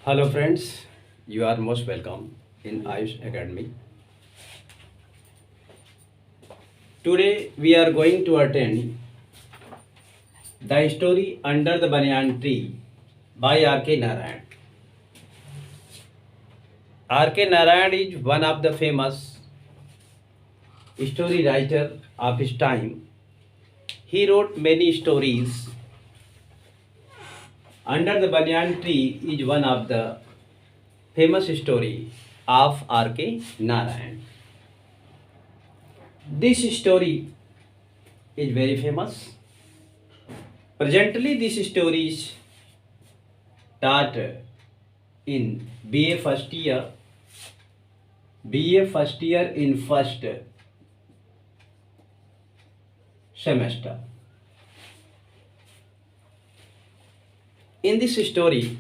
Hello friends, you are most welcome in Ayush Academy. Today we are going to attend the story Under the Banyan Tree by R.K. Narayan. R.K. Narayan is one of the famous story writer of his time. He wrote many stories. Under the Banyan Tree is one of the famous story of R.K. Narayan. This story is very famous. Presently, this story is taught in BA first year in first semester. In this story,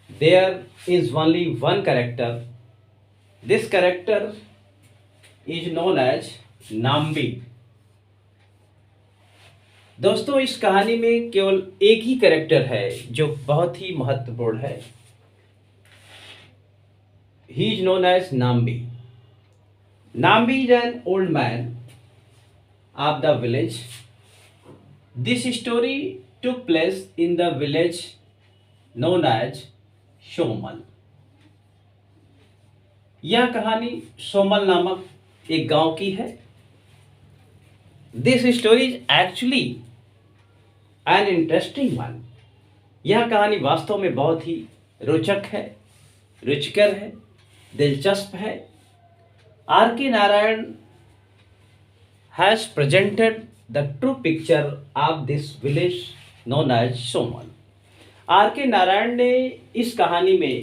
there is only one character. This character is known as Nambi. दोस्तों, इस कहानी में केवल एक ही character है जो बहुत ही महत्वपूर्ण है. He is known as Nambi. Nambi is an old man of the village. This story took place in the village known as Samuel. यह कहानी सोमल नामक एक गांव की है. This story is actually an interesting one. यह कहानी वास्तव में बहुत ही रोचक है, रुचिकर है, दिलचस्प है. Are K Narayan has presented the true picture of this village known as Somal. R K Narayan ने इस कहानी में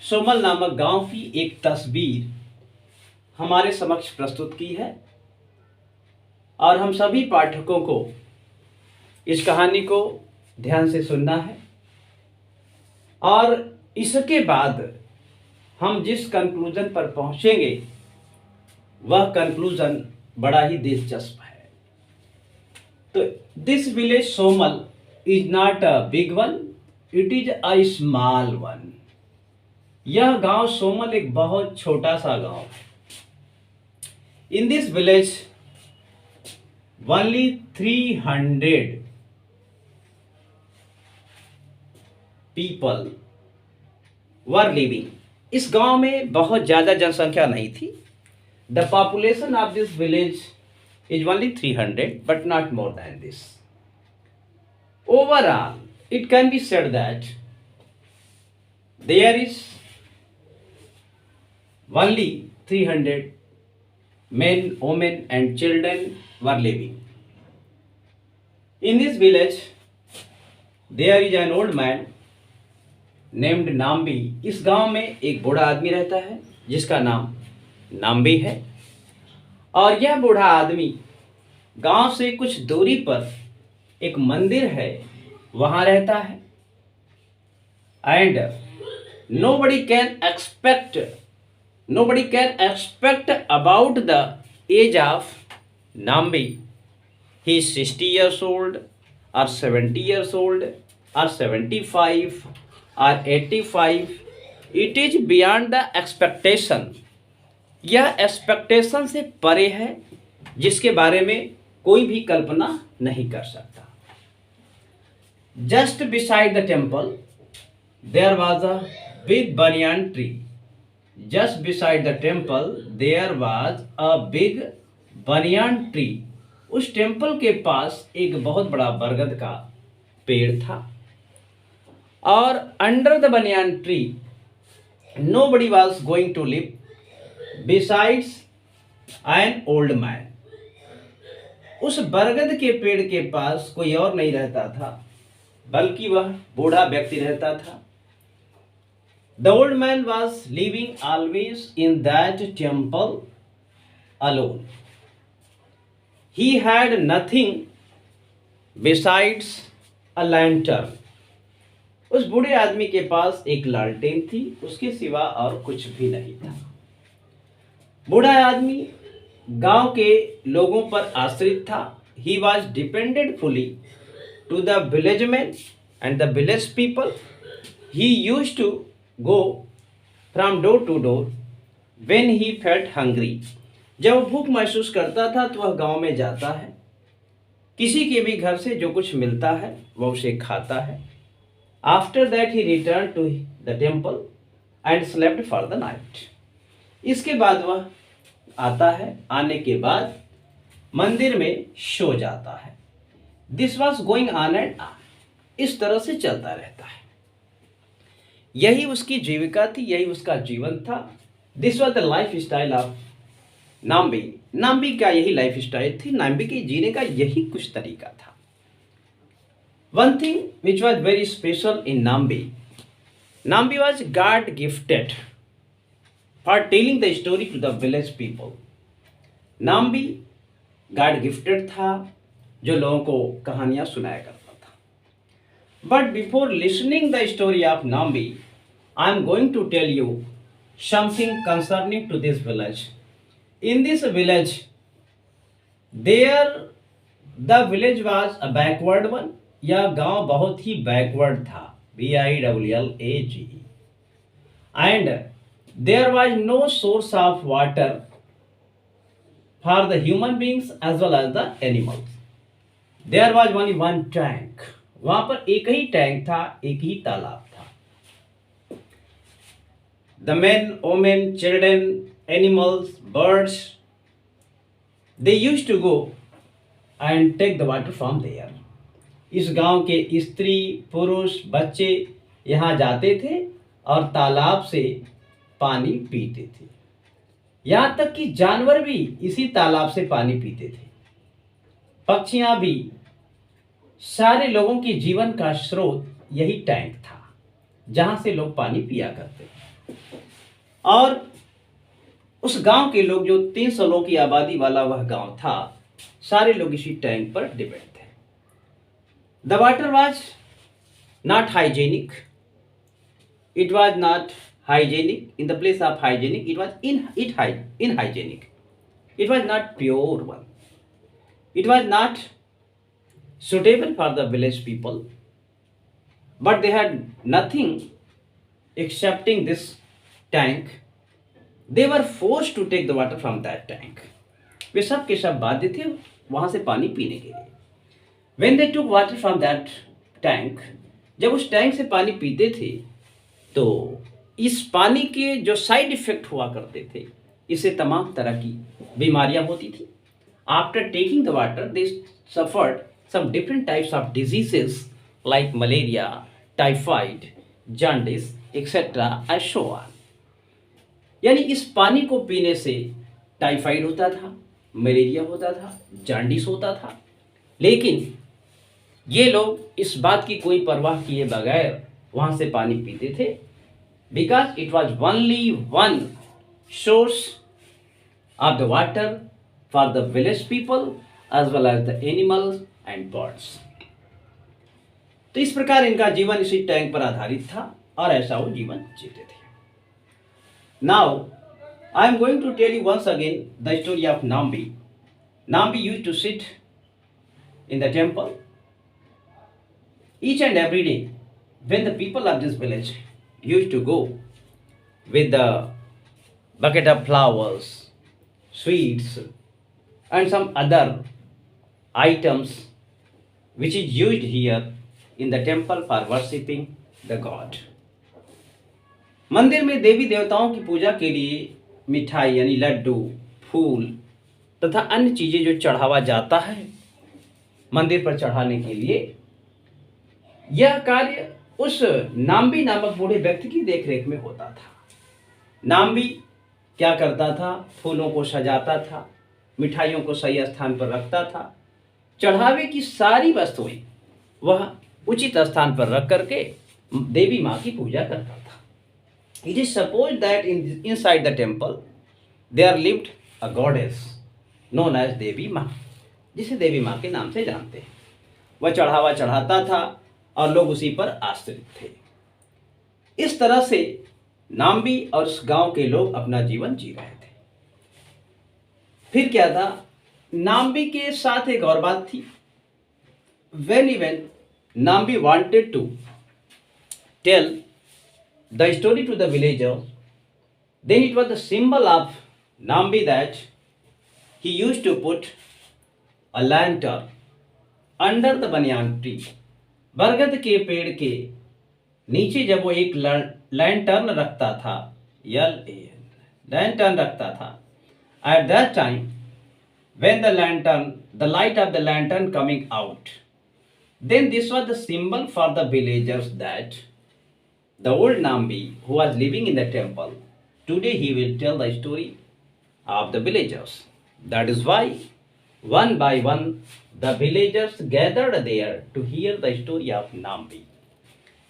सोमल नामक गांव की एक तस्वीर हमारे समक्ष प्रस्तुत की है और हम सभी पाठकों को इस कहानी को ध्यान से सुनना है और इसके बाद हम जिस कंक्लूजन पर पहुंचेंगे वह कंक्लूजन बड़ा ही दिलचस्प है. तो this village Samuel is not a big one, it is a small one. यह गांव सोमल एक बहुत छोटा सा गांव है. In this village only 300 people were living. इस गांव में बहुत ज्यादा जनसंख्या नहीं थी. The population of this village is only 300, but not more than this. Overall, it can be said that there is only 300 men, women, and children were living. In this village, there is an old man named Nambi. इस गांव में एक बूढ़ा आदमी रहता है जिसका नाम नाम्बी है और यह बूढ़ा आदमी गांव से कुछ दूरी पर एक मंदिर है वहां रहता है. And nobody can expect about the age of Nambi. He is 60 years old or 70 years old or 75 or 85. It is beyond the expectation. यह एक्सपेक्टेशन से परे है जिसके बारे में कोई भी कल्पना नहीं कर सकता. Just beside the temple there was a big banyan tree. Just beside the temple there was a big banyan tree. उस टेम्पल के पास एक बहुत बड़ा बरगद का पेड़ था और under the banyan tree nobody was going to live besides an old man. उस बरगद के पेड़ के पास कोई और नहीं रहता था बल्कि वह बूढ़ा व्यक्ति रहता था. The old man was living always in that temple alone. He had nothing besides a lantern. उस बूढ़े आदमी के पास एक लालटेन थी, उसके सिवा और कुछ भी नहीं था. बूढ़ा आदमी गांव के लोगों पर आश्रित था. He was dependent fully to the village men and the village people. he used to go from door to door when he felt hungry. जब वो भूख महसूस करता था तो वह गांव में जाता है, किसी के भी घर से जो कुछ मिलता है वह उसे खाता है. After that he return to the temple and slept for the night. इसके बाद वह आता है, आने के बाद मंदिर में सो जाता है. This was going on and on. इस तरह से चलता रहता है. यही उसकी जीविका थी, यही उसका जीवन था. This was the life style of Nambi. Nambi का यही लाइफ स्टाइल थी, नाम्बी के जीने का यही कुछ तरीका था. One thing which was very special in Nambi, Nambi was god gifted for telling the story to the village people. Nambi god gifted था जो लोगों को कहानियां सुनाया करता था. But before listening the story of Nambi, I am going to tell you something concerning to this village. In this village, the village was a backward one. यह गांव बहुत ही backward था, BILLAG, and there was no source of water for the human beings as well as the animals. There was only one tank. वहां पर एक ही tank था, एक ही तालाब था. The men, women, children, animals, birds, they used to go and take the water from there. इस गांव के स्त्री, पुरुष, बच्चे यहाँ जाते थे और तालाब से पानी पीते थे. यहाँ तक कि जानवर भी इसी तालाब से पानी पीते थे. पक्षियाँ भी. सारे लोगों के जीवन का स्रोत यही टैंक था जहाँ से लोग पानी पिया करते थे. और उस गांव के लोग, जो 300 लोगों की आबादी वाला वह गांव था, सारे लोग इसी टैंक पर डिपेंड थे. The water was not hygienic. It was not hygienic. In the place of hygienic it was unhygienic. It was not pure one. It was not suitable for the village people, but they had nothing excepting this tank. They were forced to take the water from that tank. वे सब के सब बाध्य थे वहां से पानी पीने के लिए. When they took water from that tank, जब उस टैंक से पानी पीते थे तो इस पानी के जो साइड इफेक्ट हुआ करते थे, इससे तमाम तरह की बीमारियां होती थी. After taking the water, they suffered some different types of diseases like malaria, typhoid, jaundice, etc. and so on. यानी इस पानी को पीने से टाइफाइड होता था, मलेरिया होता था, जांडिस होता था. लेकिन ये लोग इस बात की कोई परवाह किए बगैर वहां से पानी पीते थे, because it was only one source of the water for the village people as well as the animals and birds. तो इस प्रकार इनका जीवन इसी टैंक पर आधारित था और ऐसा वो जीवन जीते थे. Now I am going to tell you once again the story of Nambi. Nambi used to sit in the temple each and every day when the people of this village used to go with the bucket of flowers, sweets, and some other items which is used here in the temple for worshipping the god. मंदिर में देवी देवताओं की पूजा के लिए मिठाई यानी लड्डू, फूल तथा अन्य चीजें जो चढ़ावा जाता है मंदिर पर चढ़ाने के लिए, यह कार्य उस नाम्बी नामक बूढ़े व्यक्ति की देखरेख में होता था. नाम्बी क्या करता था? फूलों को सजाता था, मिठाइयों को सही स्थान पर रखता था, चढ़ावे की सारी वस्तुएं वह उचित स्थान पर रख करके देवी माँ की पूजा करता था. It is suppose that inside the temple there lived a goddess known as Devi Maa, जिसे देवी माँ के नाम से जानते हैं. वह चढ़ावा चढ़ाता था और लोग उसी पर आश्रित थे. इस तरह से नाम्बी और उस गांव के लोग अपना जीवन जी रहे थे. फिर क्या था? नाम्बी के साथ एक और बात थी. when even Nambi wanted to tell the story to the villager, then it was the symbol of Nambi that he used to put a lantern under the banyan tree, बरगद के पेड़ के नीचे जब वो एक लैंटर्न रखता था, लैंटर्न रखता था, at that time when the light of the lantern coming out, then this was the symbol for the villagers that the old Nambi who was living in the temple, today he will tell the story of the villagers. That is why one by one the villagers gathered there to hear the story of Nambi.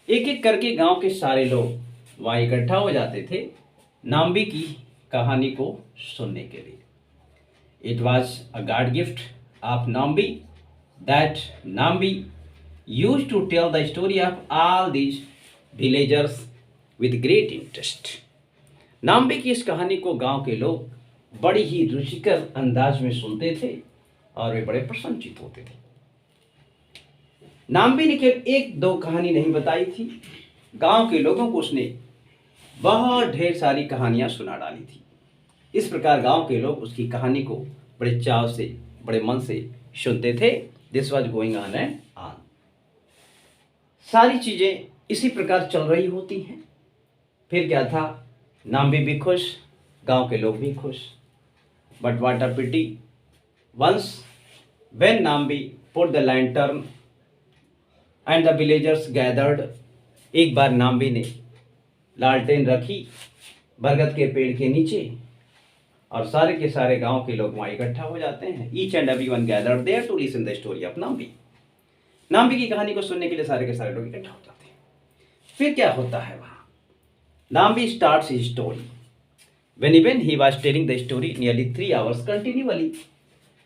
एक एक करके गांव के सारे लोग वहां इकट्ठा हो जाते थे नाम्बी की कहानी को सुनने के लिए. It was a God gift of Nambi that Nambi used to tell the story of all these villagers with great interest. Nambi की इस कहानी को गांव के लोग बड़ी ही रुचिकर अंदाज में सुनते थे और वे बड़े प्रसन्नचित होते थे. नाम्बी ने केवल एक दो कहानी नहीं बताई थी, गांव के लोगों को उसने बहुत ढेर सारी कहानियां सुना डाली थी. इस प्रकार गांव के लोग उसकी कहानी को बड़े चाव से, बड़े मन से सुनते थे. This was going on and on. सारी चीजें इसी प्रकार चल रही होती हैं. फिर क्या था, नाम्बी भी खुश, गांव के लोग भी खुश. But what a pity, once when Nambi put the lantern and the villagers gathered, एक बार नाम्बी ने लालटेन रखी बरगद के पेड़ के नीचे और सारे के सारे गांव के लोग वहां इकट्ठा हो जाते हैं. Each and everyone gathered there to listen the story of Nambi. Nambi की कहानी को सुनने के लिए सारे के सारे लोग इकट्ठा हो जाते हैं. फिर क्या होता है वहां, Nambi starts his story. when he was telling the story nearly 3 hours continually,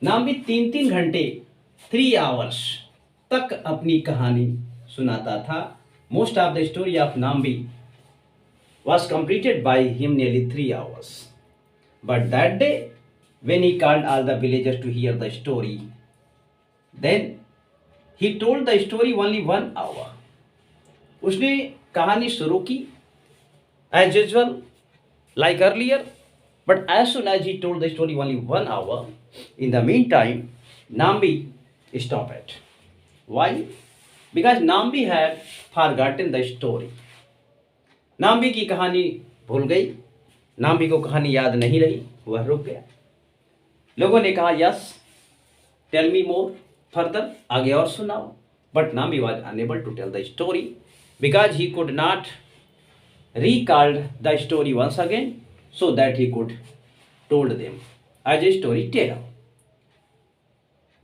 Nambi 3 घंटे 3 आवर्स तक अपनी कहानी सुनाता था. Most of the story of Nambi was completed by him nearly 3 hours. But that day, when he called all the villagers to hear the story, then he told the story only 1 hour. उसने कहानी शुरू की as usual like earlier, but as soon as he told the story only 1 hour, in the meantime, Nambi stopped it. Why? Because Nambi had forgotten the story. Nambi की कहानी भूल गई, नाम्बी को कहानी याद नहीं रही, वह रुक गया. लोगों ने कहा yes tell me more further, आगे और सुनाओ. But Nambi was unable to tell the story because he could not recalled the story once again so that he could told them as a storyteller.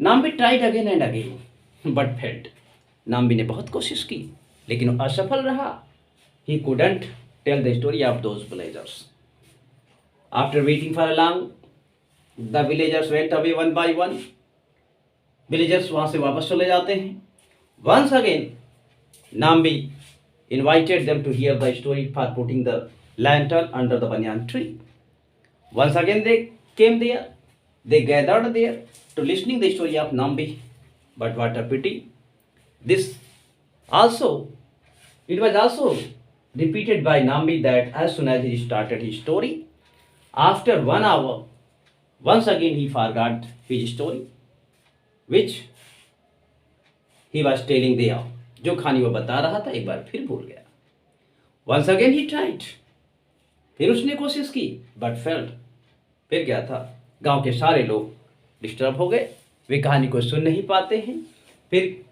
Nambi tried again and again but failed. Nambi ने बहुत कोशिश की लेकिन असफल रहा. He couldn't tell the story of those villagers. After waiting for a long, the villagers went away one by one. Villagers वहां से वापस चले जाते हैं. Once again, Nambi invited them to hear the story for putting the lantern under the banyan tree. Once again they came there. They gathered there to listening the story of Nambi. But what a pity! This also, it was also repeated by Nambi that as soon as he started his story, after 1 hour, once again he forgot his story, which he was telling there. जो कहानी वो बता रहा था एक बार फिर भूल गया. Once again he tried. फिर उसने कोशिश की but failed. फिर क्या था, गांव के सारे लोग डिस्टर्ब हो गए, वे कहानी को सुन नहीं पाते हैं. फिर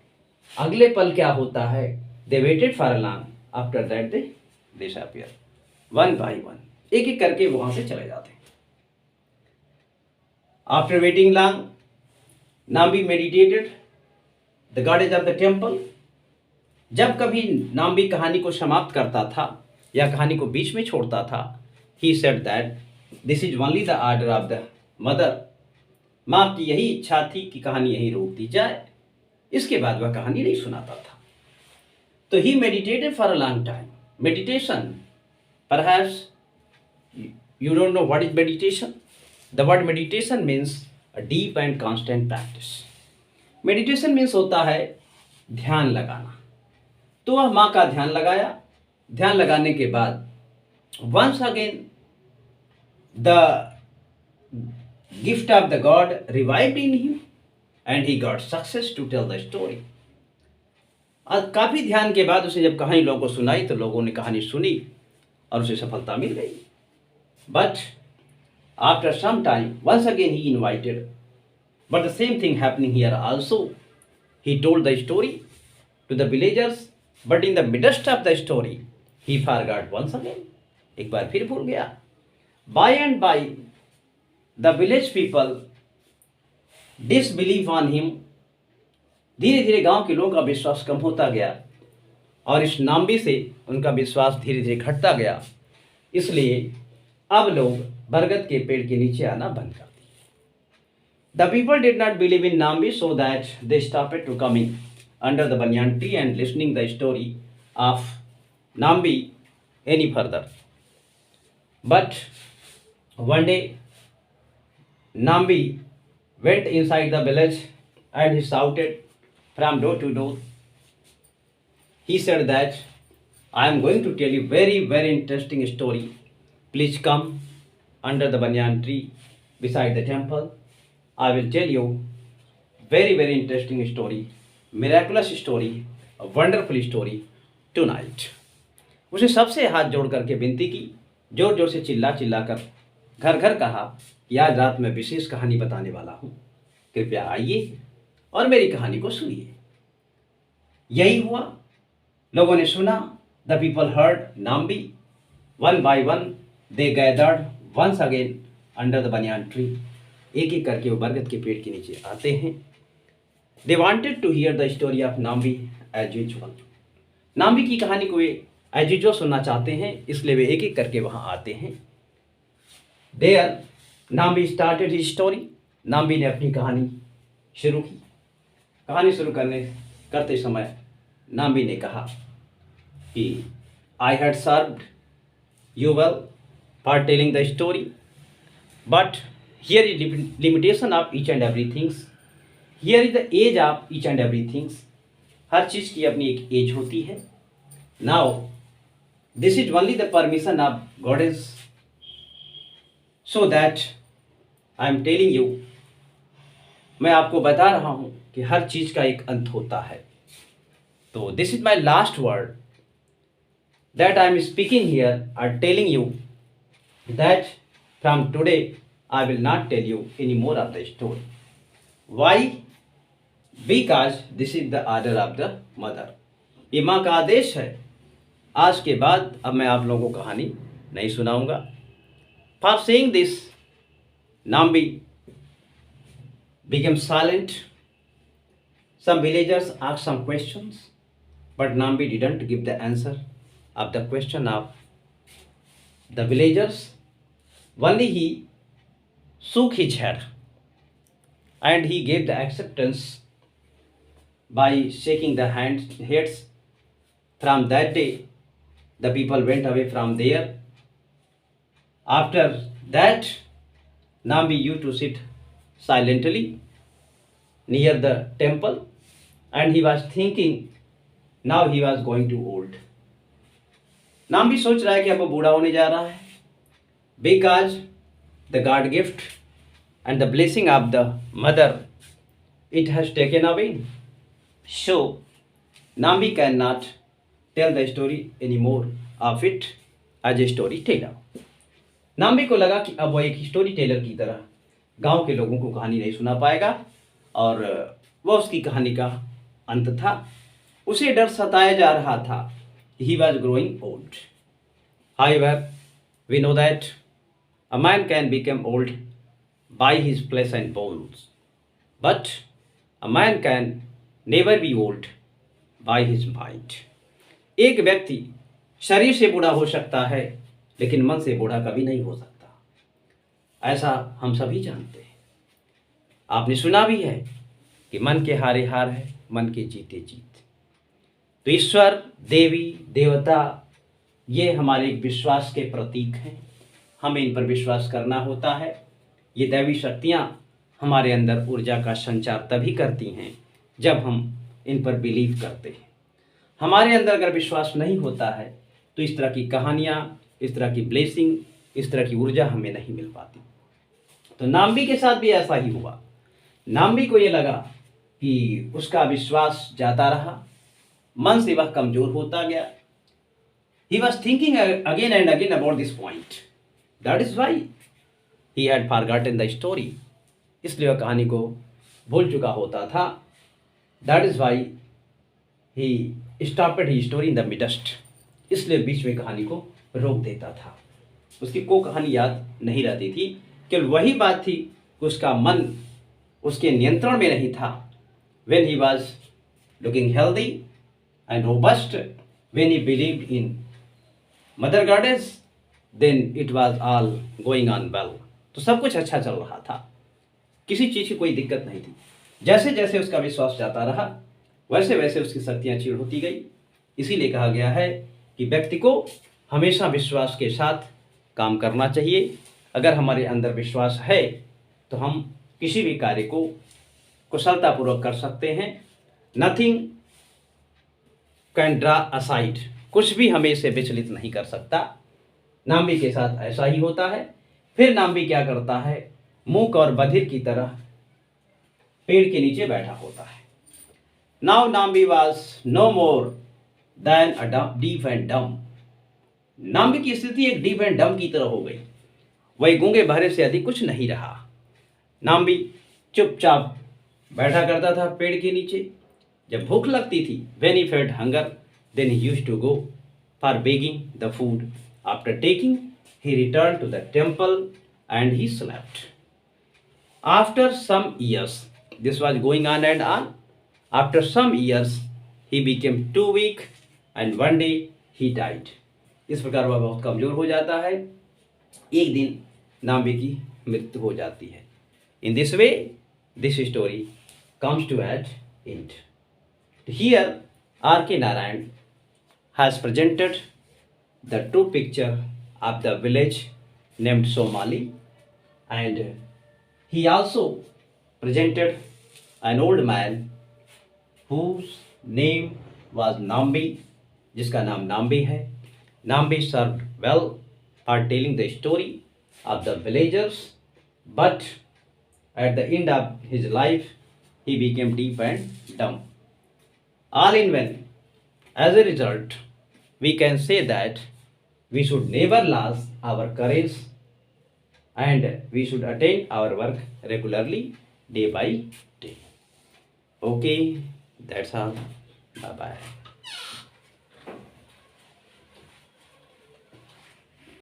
अगले पल क्या होता है, they waited for a long. After that they disappear one by one. एक एक करके वहां से चले जाते हैं. After waiting long, Nambi meditated the goddess of the temple. जब कभी नाम्बी कहानी को समाप्त करता था या कहानी को बीच में छोड़ता था, he said that this is only the order of the mother. माँ की यही इच्छा थी कि कहानी यहीं रोक दी जाए. इसके बाद वह कहानी नहीं सुनाता था. तो he meditated for a long time. Meditation, perhaps you don't know what is meditation. The word meditation means a deep and constant practice. Meditation means होता है ध्यान लगाना. तो वह माँ का ध्यान लगाया ध्यान लगाने के बाद once again the gift of the god revived in him and he got success to tell the story. और काफ़ी ध्यान के बाद उसे जब कहानी लोगों को सुनाई तो लोगों ने कहानी सुनी और उसे सफलता मिल गई। But after some time once again he invited, but the same thing happening here also. He told the story to the villagers, but in the midst of the story he forgot once again. एक बार फिर भूल गया। By and by the village people disbelieve on him. धीरे धीरे गांव के लोगों का विश्वास कम होता गया और इस नाम्बी से उनका विश्वास धीरे धीरे घटता गया। इसलिए अब लोग बरगद के पेड़ के नीचे आना बंद कर दिए। The people did not believe in Nambi, so that they stopped to coming under the banyan tree and listening the story of Nambi any further. But one day Nambi went inside the village and he shouted from door to door. He said that I am going to tell you very interesting story. Please come under the banyan tree beside the temple. I will tell you very interesting story, miraculous story, a wonderful story tonight. उसे सबसे हाथ जोड़ करके विनती की, जोर जोर से चिल्ला चिल्ला कर घर घर कहा कि आज रात में विशेष कहानी बताने वाला हूँ, कृपया आइए और मेरी कहानी को सुनिए। यही हुआ। लोगों ने सुना। The people heard Nambi. One by one they gathered once again under the banyan tree. एक एक करके वो बरगद के पेड़ के नीचे आते हैं। They wanted to hear the story of Nambi as usual. Nambi की कहानी को वे एज यूजुअल सुनना चाहते हैं, इसलिए वे एक एक करके वहाँ आते हैं। There Nambi started his story. Nambi ने अपनी कहानी शुरू की। कहानी शुरू करते समय नाम्बी ने कहा कि I had served you well for telling the story, but here is limitation of each and every things. Here is the age of each and every things. हर चीज़ की अपनी एक एज होती है। Now this is only the permission of goddess, so that I am telling you. मैं आपको बता रहा हूं कि हर चीज का एक अंत होता है। तो this is my last word that I am speaking here are telling you that from today I will not tell you any more of the story. Why? Because this is the order of the mother. ये माँ का आदेश है। आज के बाद अब मैं आप लोगों को कहानी नहीं सुनाऊंगा। For saying this Nambi became silent. Some villagers asked some questions, but Nambi didn't give the answer of the question of the villagers. Only he shook his head and he gave the acceptance by shaking the heads. From that day, the people went away from there. After that, Nambi used to sit silently near the temple and he was thinking now he was going to old. Nambi सोच रहा है कि अब वो बूढ़ा होने जा रहा है। Because the God gift and the blessing of the mother, it has taken away. So Nambi cannot tell the story anymore of it as a storyteller. Nambi को लगा कि अब वो एक स्टोरी टेलर की तरह गांव के लोगों को कहानी नहीं सुना पाएगा और वह उसकी कहानी का अंत था। उसे डर सताया जा रहा था। He was growing old. However we know that a man can become old by his flesh and bones, but a man can never be old by his mind. एक व्यक्ति शरीर से बूढ़ा हो सकता है लेकिन मन से बूढ़ा कभी नहीं हो सकता। ऐसा हम सभी जानते हैं। आपने सुना भी है कि मन के हारे हार है, मन के जीते जीत। तो ईश्वर, देवी, देवता, ये हमारे एक विश्वास के प्रतीक हैं। हमें इन पर विश्वास करना होता है। ये दैवी शक्तियाँ हमारे अंदर ऊर्जा का संचार तभी करती हैं जब हम इन पर बिलीव करते हैं। हमारे अंदर अगर विश्वास नहीं होता है तो इस तरह की कहानियाँ, इस तरह की ब्लेसिंग, इस तरह की ऊर्जा हमें नहीं मिल पाती। तो नाम्बी के साथ भी ऐसा ही हुआ। नाम्बी को ये लगा कि उसका विश्वास जाता रहा, मन से वह कमज़ोर होता गया। He was thinking again and again about this point. That is why he had forgotten the story. इसलिए वह कहानी को भूल चुका होता था। That is why he stopped his story in the midst. इसलिए बीच में कहानी को रोक देता था। उसकी कोई कहानी याद नहीं रहती थी। केवल वही बात थी कि उसका मन उसके नियंत्रण में नहीं था। When he was looking healthy and robust, when he believed in Mother Goddess, then it was all going on well. तो सब कुछ अच्छा चल रहा था, किसी चीज़ की कोई दिक्कत नहीं थी। जैसे जैसे उसका विश्वास जाता रहा, वैसे वैसे उसकी शक्तियाँ क्षीण होती गई। इसीलिए कहा गया है कि व्यक्ति को हमेशा विश्वास के साथ काम करना चाहिए। अगर हमारे अंदर विश्वास है तो हम किसी भी कार्य को कुशलतापूर्वक कर सकते हैं। नथिंग कैन ड्रा असाइड, कुछ भी हमें इसे विचलित नहीं कर सकता। नाम्बी के साथ ऐसा ही होता है। फिर नाम्बी क्या करता है, मूक और बधिर की तरह पेड़ के नीचे बैठा होता है। Now Nambi was no more than a deaf and dumb. Nambi की स्थिति एक डीफ एंड डम की तरह हो गई। वही गूंगे बहरे से अधिक कुछ नहीं रहा। नाम्बी चुपचाप बैठा करता था पेड़ के नीचे। जब भूख लगती थी, when he felt hunger, then he used to go for begging the food. After taking, he returned to the temple and he slept. After some years, this was going on and on. After some years, he became too weak and one day he died. इस प्रकार वह बहुत कमजोर हो जाता है। एक दिन नाम्बी की मृत्यु हो जाती है। In this way, this story comes to an end. Here, R.K. Narayan has presented the true picture of the village named Somali, and he also presented an old man whose name was Nambi, जिसका नाम नाम्बी है। Nambi served well for telling the story of the villagers, but at the end of his life, he became deaf and dumb. All in vain. As a result, we can say that we should never lose our courage and we should attain our work regularly day by day. Okay, that's all. Bye bye.